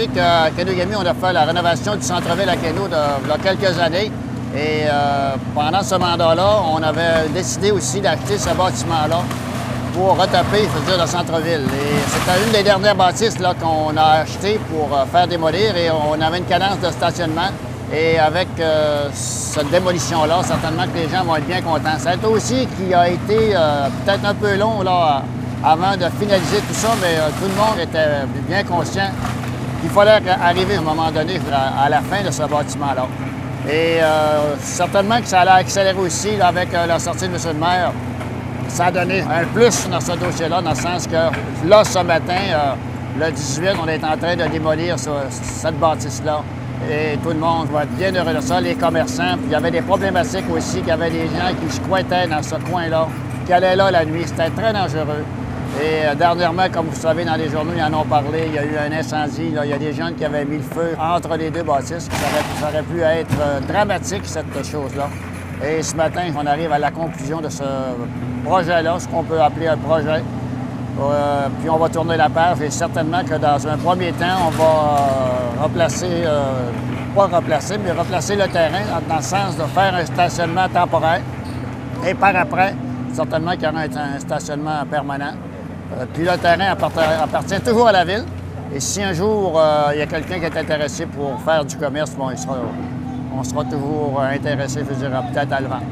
savez qu'à Kenogami, on a fait la rénovation du centre-ville à Keno il y a quelques années. Et pendant ce mandat-là, on avait décidé aussi d'acheter ce bâtiment-là pour retaper, le centre-ville. Et c'était une des dernières bâtisses qu'on a achetées pour faire démolir et on avait une cadence de stationnement. Et avec cette démolition-là, certainement que les gens vont être bien contents. C'est aussi qui a été peut-être un peu long là, avant de finaliser tout ça, mais tout le monde était bien conscient qu'il fallait arriver à un moment donné à la fin de ce bâtiment-là. Et certainement que ça allait accélérer aussi là, avec la sortie de M. le maire. Ça a donné un plus dans ce dossier-là, dans le sens que là, ce matin, le 18, on est en train de démolir cette bâtisse-là. Et tout le monde va être bien heureux de ça, les commerçants. Puis il y avait des problématiques aussi, qu'il y avait des gens qui squattaient dans ce coin-là, qui allaient là la nuit. C'était très dangereux. Et dernièrement, comme vous savez, dans les journaux, ils en ont parlé, il y a eu un incendie. Là. Il y a des gens qui avaient mis le feu entre les deux bâtisses. Ça aurait pu être dramatique, cette chose-là. Et ce matin, on arrive à la conclusion de ce projet-là, ce qu'on peut appeler un projet. Puis on va tourner la page et certainement que dans un premier temps, on va replacer, pas replacer, mais replacer le terrain dans le sens de faire un stationnement temporaire. Et par après, certainement qu'il y aura un stationnement permanent. Puis le terrain appartient toujours à la ville. Et si un jour, il y a quelqu'un qui est intéressé pour faire du commerce, bon, on sera toujours intéressé, je dirais, peut-être à le vendre.